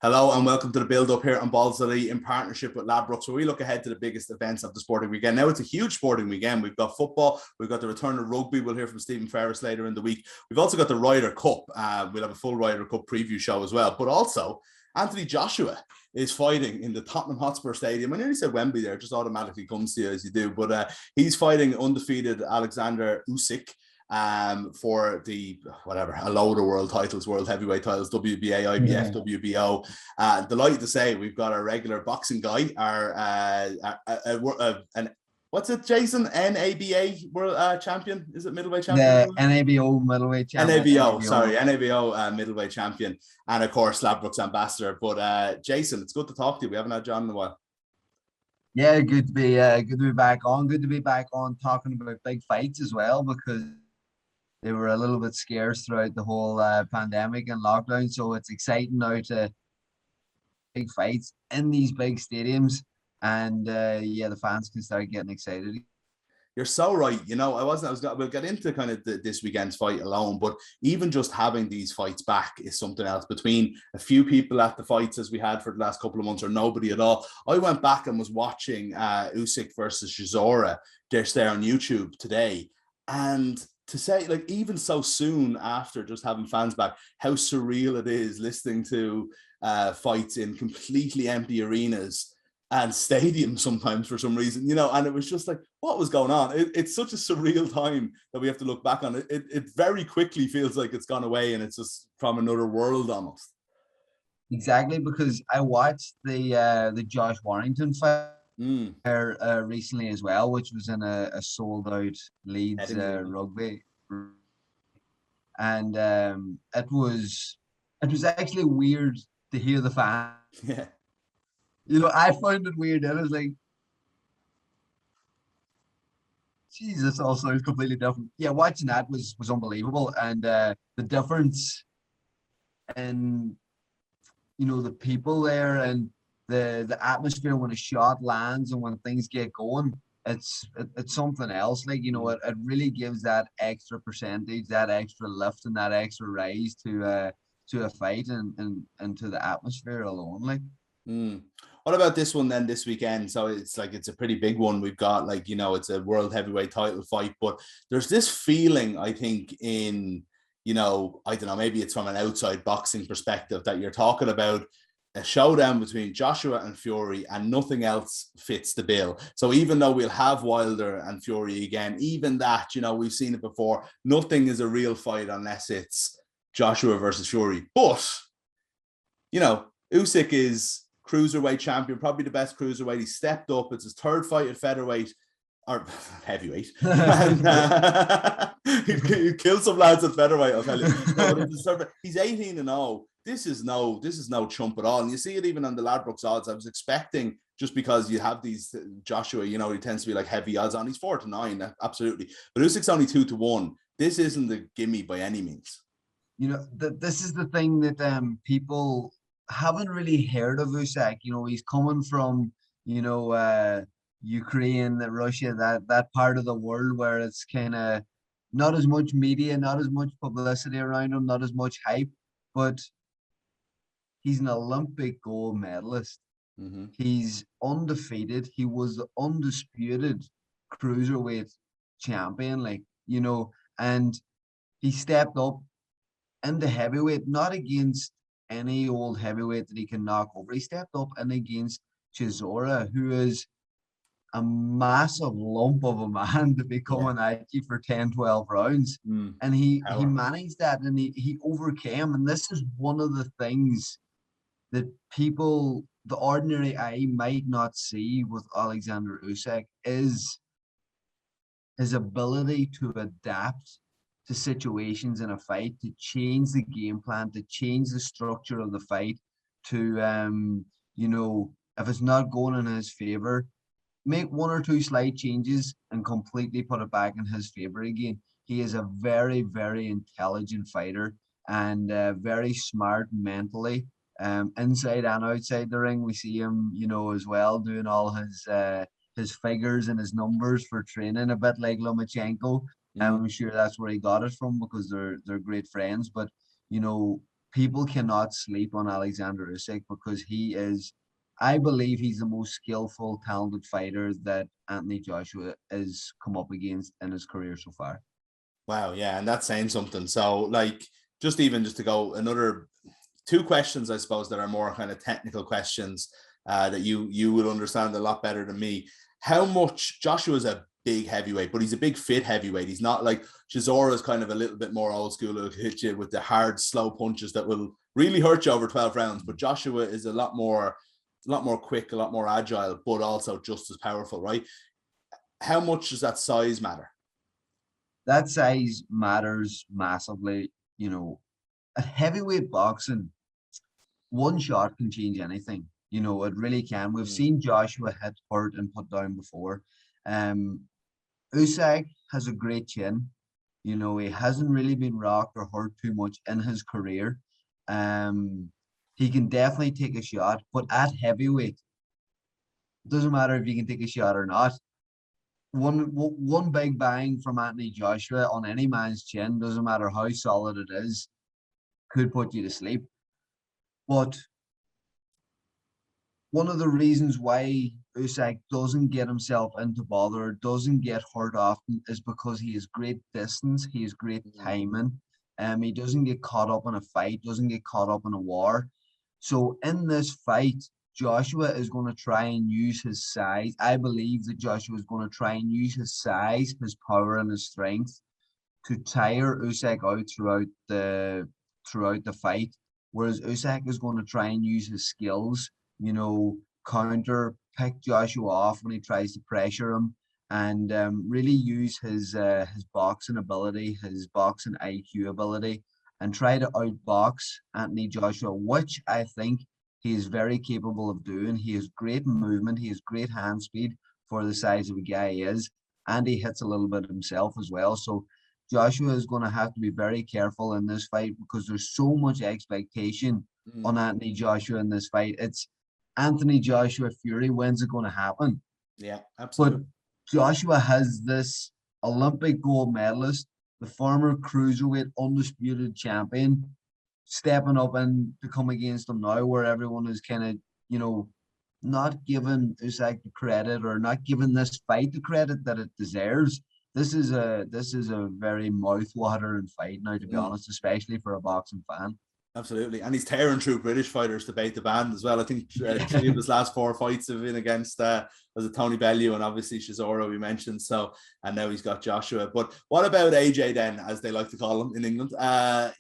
Hello and welcome to the Buildup here on balls.ie in partnership with Ladbrokes, where we look ahead to the biggest events of the sporting weekend. Now, it's a huge sporting weekend. We've got football, we've got the return of rugby. We'll hear from Stephen Ferris later in the week. We've also got the Ryder Cup. We'll have a full Ryder Cup preview show as well. But also, Anthony Joshua is fighting in the Tottenham Hotspur Stadium. I nearly said Wembley there, it just automatically comes to you as you do. But he's fighting undefeated Oleksandr Usyk for the a load of world titles, world heavyweight titles, WBA, IBF, WBO. Delighted to say we've got our regular boxing guy, what's it, Jason? NABA world champion? Is it middleweight champion? The NABO middleweight champion. NABO middleweight champion, and of course Ladbrokes ambassador. But Jason, it's good to talk to you. We haven't had John in a while. Yeah, good to be back on. Good to be back on talking about big fights as well, because they were a little bit scarce throughout the whole pandemic and lockdown. So it's exciting now to big fights in these big stadiums, and the fans can start getting excited. You're so right. You know, we'll get into kind of this weekend's fight alone, but even just having these fights back is something else. Between a few people at the fights as we had for the last couple of months, or nobody at all. I went back and was watching Usyk versus Chisora just there on YouTube today, and to say, like, even so soon after just having fans back, how surreal it is listening to fights in completely empty arenas and stadiums sometimes for some reason, you know, and it was just like, what was going on? It's such a surreal time that we have to look back on it. It very quickly feels like it's gone away and it's just from another world almost. Exactly, because I watched the Josh Warrington fight recently as well, which was in a sold out Leeds rugby, and it was actually weird to hear the fans. Yeah, you know, I found it weird. I was like, Jesus, all sounds completely different. Yeah, watching that was unbelievable, and the difference in, you know, the people there and the atmosphere when a shot lands and when things get going, it's something else. Like, you know, it really gives that extra percentage, that extra lift and that extra rise to a fight and to the atmosphere alone. Like, what about this one then this weekend? So it's a pretty big one. We've got, like, you know, it's a world heavyweight title fight, but there's this feeling, I think, in, you know, I don't know, maybe it's from an outside boxing perspective, that you're talking about a showdown between Joshua and Fury and nothing else fits the bill. So even though we'll have Wilder and Fury again, even that, you know, we've seen it before, nothing is a real fight unless it's Joshua versus Fury. But, you know, Usyk is cruiserweight champion, probably the best cruiserweight. He stepped up. It's his third fight at featherweight. Or heavyweight. And, he killed some lads at featherweight, I'll tell you. No, he's 18-0. This is no chump at all. And you see it even on the Ladbrokes odds. I was expecting, just because you have these Joshua, you know, he tends to be like heavy odds on. He's 4-9, absolutely. But Usyk's only 2-1. This isn't a gimme by any means. You know, this is the thing that people haven't really heard of Usyk. You know, he's coming from, you know, Ukraine, Russia, that part of the world where it's kind of not as much media, not as much publicity around him, not as much hype, but he's an Olympic gold medalist. Mm-hmm. He's undefeated. He was the undisputed cruiserweight champion, like, you know, and he stepped up into heavyweight, not against any old heavyweight that he can knock over. He stepped up and against Chisora, who is a massive lump of a man to be coming at you for 10, 12 rounds. And he managed that, and he overcame. And this is one of the things that people, the ordinary eye, might not see with Oleksandr Usyk, is his ability to adapt to situations in a fight, to change the game plan, to change the structure of the fight, to, you know, if it's not going in his favor, make one or two slight changes and completely put it back in his favor again. He is a very, very intelligent fighter, and very smart mentally, inside and outside the ring. We see him, you know, as well, doing all his figures and his numbers for training, a bit like Lomachenko. I'm sure that's where he got it from, because they're great friends. But, you know, people cannot sleep on Oleksandr Usyk because I believe he's the most skillful, talented fighter that Anthony Joshua has come up against in his career so far. Wow, yeah, and that's saying something. So, like, just to go another two questions, I suppose, that are more kind of technical questions that you would understand a lot better than me. How much Joshua's a big heavyweight, but he's a big fit heavyweight. He's not like Chisora's kind of a little bit more old school. He'll hit you with the hard, slow punches that will really hurt you over 12 rounds. But Joshua is a lot more quick, a lot more agile, but also just as powerful, right? How much does that size matter? That size matters massively. You know, at heavyweight boxing, one shot can change anything. You know, it really can. We've seen Joshua hit hurt and put down before. Um, Usyk has a great chin. You know, he hasn't really been rocked or hurt too much in his career. Um, he can definitely take a shot, but at heavyweight, it doesn't matter if you can take a shot or not. One big bang from Anthony Joshua on any man's chin, doesn't matter how solid it is, could put you to sleep. But one of the reasons why Usyk doesn't get himself into bother, doesn't get hurt often, is because he has great distance, he has great timing. He doesn't get caught up in a fight, doesn't get caught up in a war. So in this fight, Joshua is going to try and use his size. I believe that Joshua is going to try and use his size, his power, and his strength to tire Usyk out throughout the fight. Whereas Usyk is going to try and use his skills, you know, pick Joshua off when he tries to pressure him, and really use his boxing ability, his boxing IQ ability, and try to outbox Anthony Joshua, which I think he is very capable of doing. He has great movement, he has great hand speed for the size of a guy he is, and he hits a little bit himself as well. So Joshua is going to have to be very careful in this fight because there's so much expectation on Anthony Joshua in this fight. It's Anthony Joshua Fury. When's it going to happen? Yeah, absolutely. But Joshua has this Olympic gold medalist, the former cruiserweight undisputed champion, stepping up and to come against him now, where everyone is kind of, you know, not giving Usyk the credit or not giving this fight the credit that it deserves. This is a very mouth-watering fight now, to be honest, especially for a boxing fan. Absolutely, and he's tearing through British fighters to bait the band as well. I think 3 of his last 4 fights have been against was it Tony Bellew and obviously Chisora we mentioned. So, and now he's got Joshua. But what about AJ then, as they like to call him in England?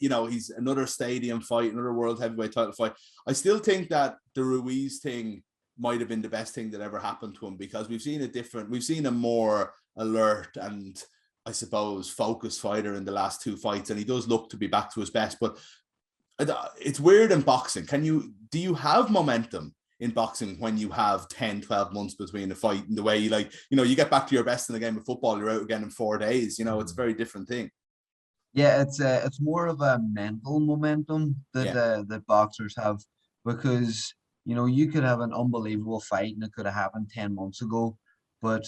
You know, he's another stadium fight, another world heavyweight title fight. I still think that the Ruiz thing might have been the best thing that ever happened to him, because we've seen a more alert and, I suppose, focused fighter in the last 2 fights, and he does look to be back to his best. But it's weird in boxing. Do you have momentum in boxing when you have 10, 12 months between a fight, in the way, like, you know, you get back to your best in the game of football, you're out again in 4 days, you know, it's a very different thing. Yeah, it's more of a mental momentum that boxers have, because, you know, you could have an unbelievable fight and it could have happened 10 months ago, but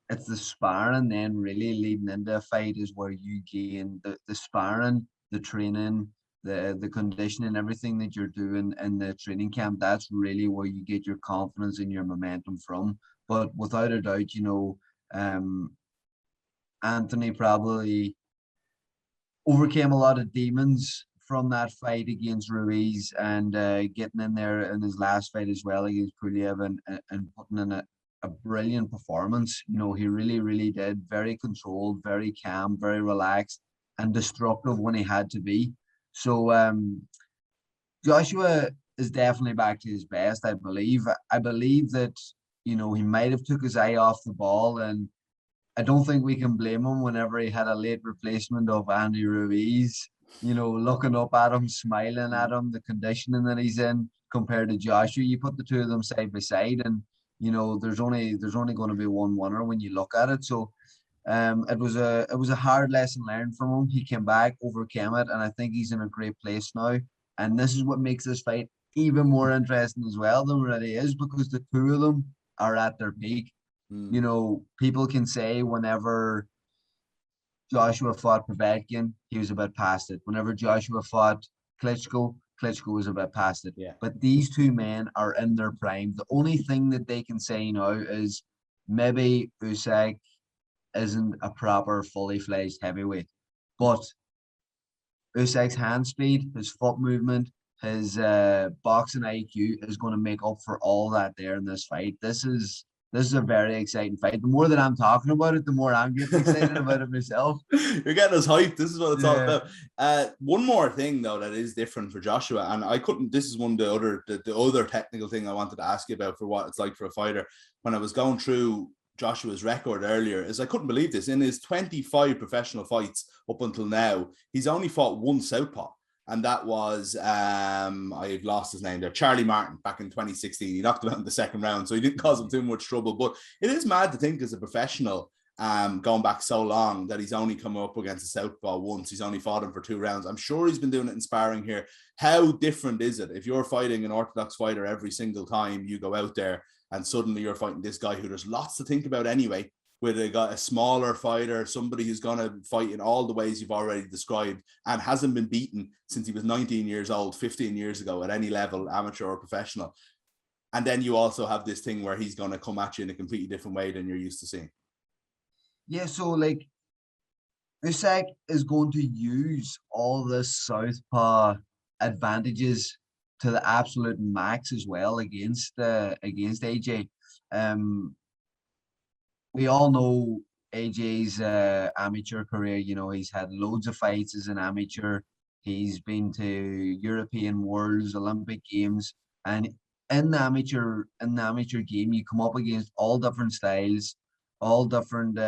it's the sparring then really leading into a fight is where you gain the sparring, the training, the conditioning, everything that you're doing in the training camp. That's really where you get your confidence and your momentum from. But without a doubt, you know, Anthony probably overcame a lot of demons from that fight against Ruiz, and getting in there in his last fight as well against Pulev, and putting in a brilliant performance. You know, he really, really did. Very controlled, very calm, very relaxed, and destructive when he had to be. So Joshua is definitely back to his best, I believe. I believe that, you know, he might have took his eye off the ball, and I don't think we can blame him whenever he had a late replacement of Andy Ruiz, you know, looking up at him, smiling at him, the conditioning that he's in compared to Joshua. You put the two of them side by side, and, you know, there's only going to be one winner when you look at it. So it was a hard lesson learned from him. He came back, overcame it, and I think he's in a great place now. And this is what makes this fight even more interesting as well than what it is, because the two of them are at their peak. You know, people can say whenever Joshua fought Povetkin, he was a bit past it. Whenever Joshua fought Klitschko is a bit past it. Yeah. But these two men are in their prime. The only thing that they can say now is maybe Usyk isn't a proper, fully fledged heavyweight. But Usyk's hand speed, his foot movement, his boxing IQ is going to make up for all that there in this fight. This is a very exciting fight. The more that I'm talking about it, the more I'm getting excited about it myself. You're getting us hyped. This is what it's all Yeah. about. One more thing though that is different for Joshua, and I couldn't. This is one of the other technical thing I wanted to ask you about for what it's like for a fighter. When I was going through Joshua's record earlier, is I couldn't believe this. In his 25 professional fights up until now, he's only fought one southpaw. And that was, I've lost his name there, Charlie Martin, back in 2016. He knocked him out in the second round, so he didn't cause him too much trouble. But it is mad to think as a professional, going back so long, that he's only come up against a southpaw once. He's only fought him for 2 rounds. I'm sure he's been doing it in sparring here. How different is it if you're fighting an orthodox fighter every single time you go out there and suddenly you're fighting this guy who there's lots to think about anyway, with a smaller fighter, somebody who's going to fight in all the ways you've already described and hasn't been beaten since he was 19 years old, 15 years ago at any level, amateur or professional. And then you also have this thing where he's going to come at you in a completely different way than you're used to seeing. Yeah, so like Usyk is going to use all the southpaw advantages to the absolute max as well against AJ. We all know AJ's amateur career. You know, he's had loads of fights as an amateur. He's been to European Worlds, Olympic Games, and in the amateur game, you come up against all different styles, all different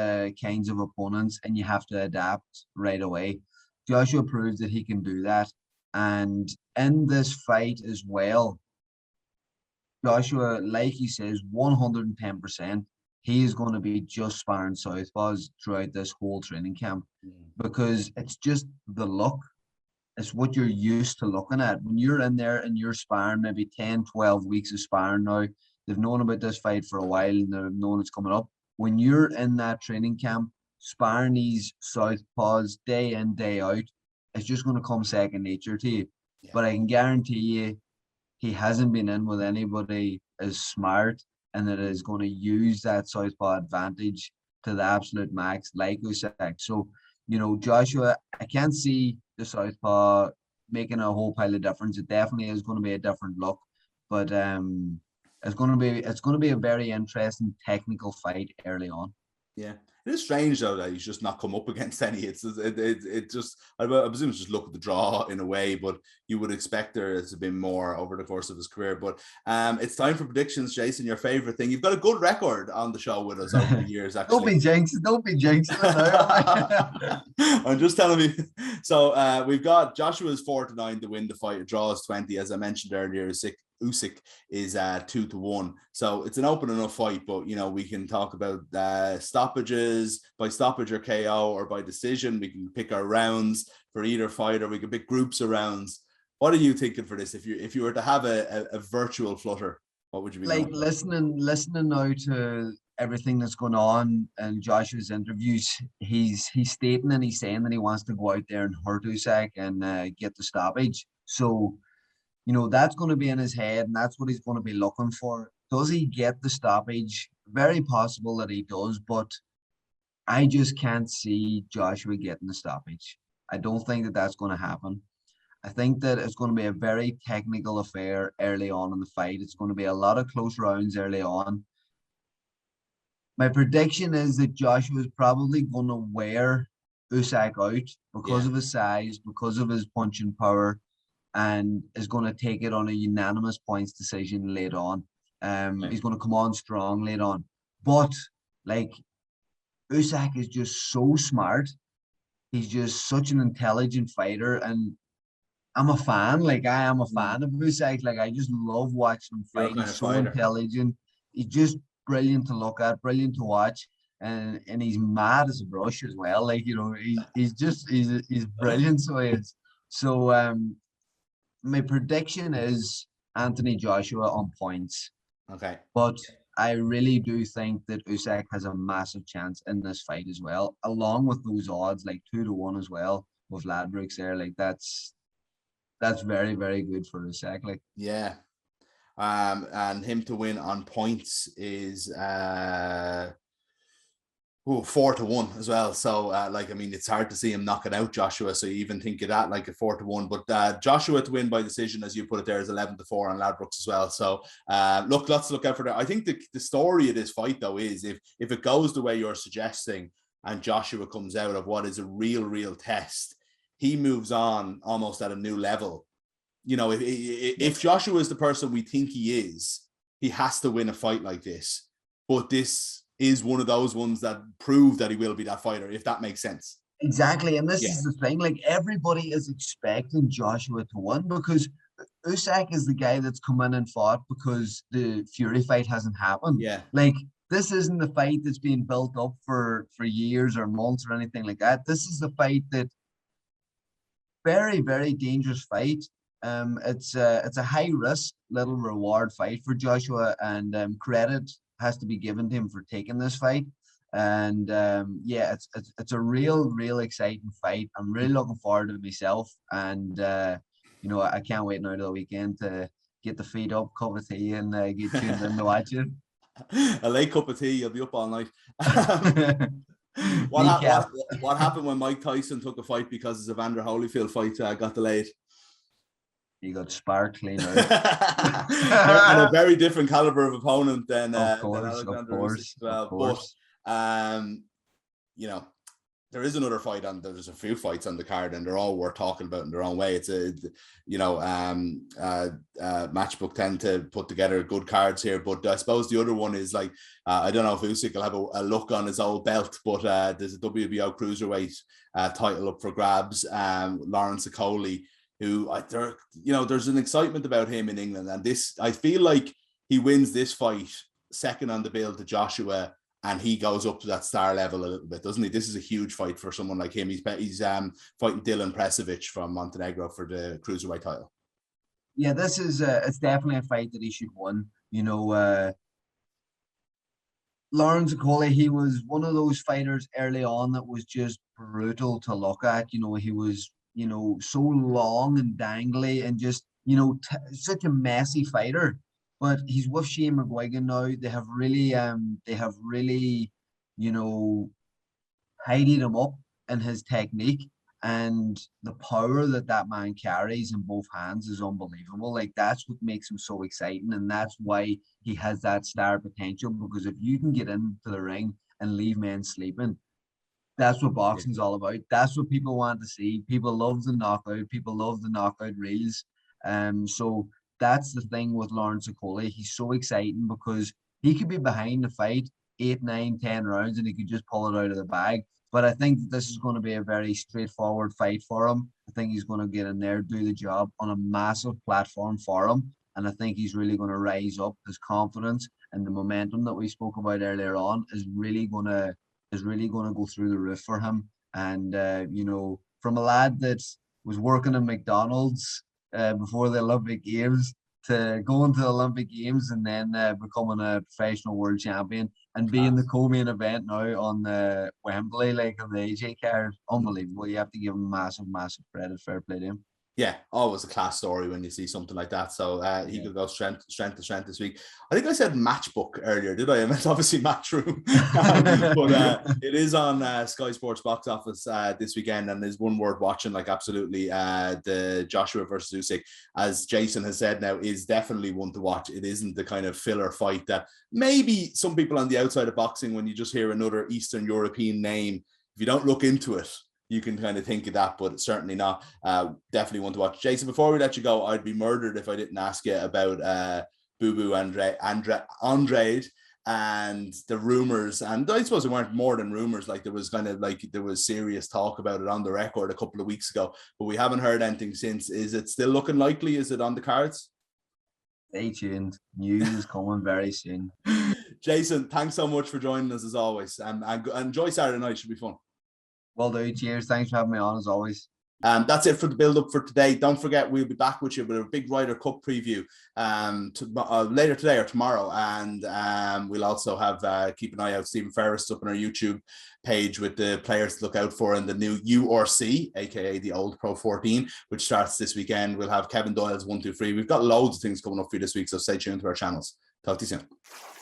kinds of opponents, and you have to adapt right away. Joshua proves that he can do that, and in this fight as well, Joshua, like he says, 110%. He is going to be just sparring southpaws throughout this whole training camp because it's just the look. It's what you're used to looking at. When you're in there and you're sparring, maybe 10, 12 weeks of sparring now, they've known about this fight for a while and they've known it's coming up. When you're in that training camp, sparring these southpaws day in, day out, it's just going to come second nature to you. Yeah. But I can guarantee you, he hasn't been in with anybody as smart and that is going to use that southpaw advantage to the absolute max, like Usyk. So, you know, Joshua, I can't see the southpaw making a whole pile of difference. It definitely is going to be a different look, but it's going to be a very interesting technical fight early on. Yeah, it is strange though that he's just not come up against any. It just I presume it's just look at the draw in a way, but you would expect there to be more over the course of his career. But it's time for predictions, Jason. Your favorite thing? You've got a good record on the show with us over the years. Actually, Don't be jinxing. I'm just telling you. So we've got Joshua's 4-9 to win the fight. A draw is 20, as I mentioned earlier. Usyk is 2-1, so it's an open enough fight. But you know, we can talk about stoppages, by stoppage or KO, or by decision. We can pick our rounds for either fighter. We can pick groups of rounds. What are you thinking for this? If you were to have a virtual flutter, what would you be like going listening now to everything that's going on in Joshua's interviews? He's stating and he's saying that he wants to go out there and hurt Usyk and get the stoppage. So, you know, that's going to be in his head and that's what he's going to be looking for. Does he get the stoppage? Very possible that he does, but I just can't see Joshua getting the stoppage. I don't think that that's going to happen. I think that it's going to be a very technical affair early on in the fight. It's going to be a lot of close rounds early on. My prediction is that Joshua is probably going to wear Usyk out because of his size, because of his punching power, and is going to take it on a unanimous points decision late on. He's going to come on strong late on. But, like, Usyk is just so smart. He's just such an intelligent fighter, and I'm a fan. Like, I am a fan of Usyk. Like, I just love watching him fight. He's so intelligent. He's just brilliant to look at, brilliant to watch. And he's mad as a brush as well. Like, you know, he's brilliant. So he is. So, my prediction is Anthony Joshua on points. Okay. But I really do think that Usyk has a massive chance in this fight as well, along with those odds, like 2-1 as well, with Ladbrokes there. Like, that's that's very, very good for Usyk. Like, Yeah. And him to win on points is 4-1 as well. So, like, I mean, it's hard to see him knocking out Joshua. So you even think of that like a 4-1. But Joshua to win by decision, as you put it there, is 11-4 on Ladbrokes as well. So, look, lots to look out for that. I think the story of this fight, though, is if it goes the way you're suggesting, and Joshua comes out of what is a real test, he moves on almost at a new level. You know, if Joshua is the person we think he is, he has to win a fight like this. But this is one of those ones that prove that he will be that fighter, if that makes sense. exactly. And this is the thing, like, everybody is expecting Joshua to win because Usyk is the guy that's come in and fought because the Fury fight hasn't happened. Yeah. Like, this isn't the fight that's been built up for years or months or anything like that. This is the fight that very, very dangerous fight. It's a high risk, little reward fight for Joshua, and credit has to be given to him for taking this fight. And yeah, it's a real exciting fight. I'm really looking forward to it myself, and you know, I can't wait now to the weekend to get the feet up, cup of tea, and get tuned in to watch it. A late cup of tea, you'll be up all night. What happened when Mike Tyson took a fight because his Evander Holyfield fight got delayed? He got sparked clean out. And a very different caliber of opponent than Oleksandr Usyk as well. But you know, there is another fight on. There's a few fights on the card, and they're all worth talking about in their own way. It's Matchbook tend to put together good cards here, but I suppose the other one is like I don't know if Usyk will have a look on his old belt, but there's a WBO Cruiserweight title up for grabs. Lawrence Okolie, who there's an excitement about him in England, and this, I feel like he wins this fight second on the bill to Joshua, and he goes up to that star level a little bit, doesn't he? This is a huge fight for someone like him. He's fighting Dilan Prašović from Montenegro for the Cruiserweight title. Yeah, this is it's definitely a fight that he should win. You know, Lawrence Okolie, he was one of those fighters early on that was just brutal to look at. You know, he was, you know, so long and dangly and just, you know, such a messy fighter. But he's with Shane McGuigan now. They have really, you know, tidied him up in his technique, and the power that man carries in both hands is unbelievable. Like, that's what makes him so exciting, and that's why he has that star potential. Because if you can get into the ring and leave men sleeping, that's what boxing's all about. That's what people want to see. People love the knockout. People love the knockout reels. So that's the thing with Lawrence Okolie. He's so exciting because he could be behind the fight 8, 9, 10 rounds and he could just pull it out of the bag. But I think that this is going to be a very straightforward fight for him. I think he's going to get in there, do the job on a massive platform for him. And I think he's really going to rise up. His confidence and the momentum that we spoke about earlier on is really going to go through the roof for him. And you know, from a lad that was working in McDonald's before the Olympic Games to going to the Olympic Games and then becoming a professional world champion and being the co-main event now on the Wembley, like on the AJ card. Unbelievable. You have to give him massive credit. Fair play to him. Yeah, always a class story when you see something like that. So he could go strength to strength this week. I think I said Matchbook earlier, did I? I meant obviously Matchroom. But it is on Sky Sports box office this weekend, and there's one worth watching, like absolutely. The Joshua versus Usyk, as Jason has said now, is definitely one to watch. It isn't the kind of filler fight that maybe some people on the outside of boxing, when you just hear another Eastern European name, if you don't look into it, you can kind of think of that, but certainly not. Definitely one to watch. Jason, before we let you go, I'd be murdered if I didn't ask you about Boo Andrade and the rumors. And I suppose it weren't more than rumors. Like, there was serious talk about it on the record a couple of weeks ago, but we haven't heard anything since. Is it still looking likely? Is it on the cards? Stay tuned. News is coming very soon. Jason, thanks so much for joining us as always. And enjoy Saturday night. Should be fun. Well, dude, cheers. Thanks for having me on as always. That's it for the build up for today. Don't forget, we'll be back with you with a big Ryder Cup preview later today or tomorrow. And we'll also have, keep an eye out, Stephen Ferris up on our YouTube page with the players to look out for in the new URC, aka the Old Pro 14, which starts this weekend. We'll have Kevin Doyle's 1, 2, 3. We've got loads of things coming up for you this week, so stay tuned to our channels. Talk to you soon.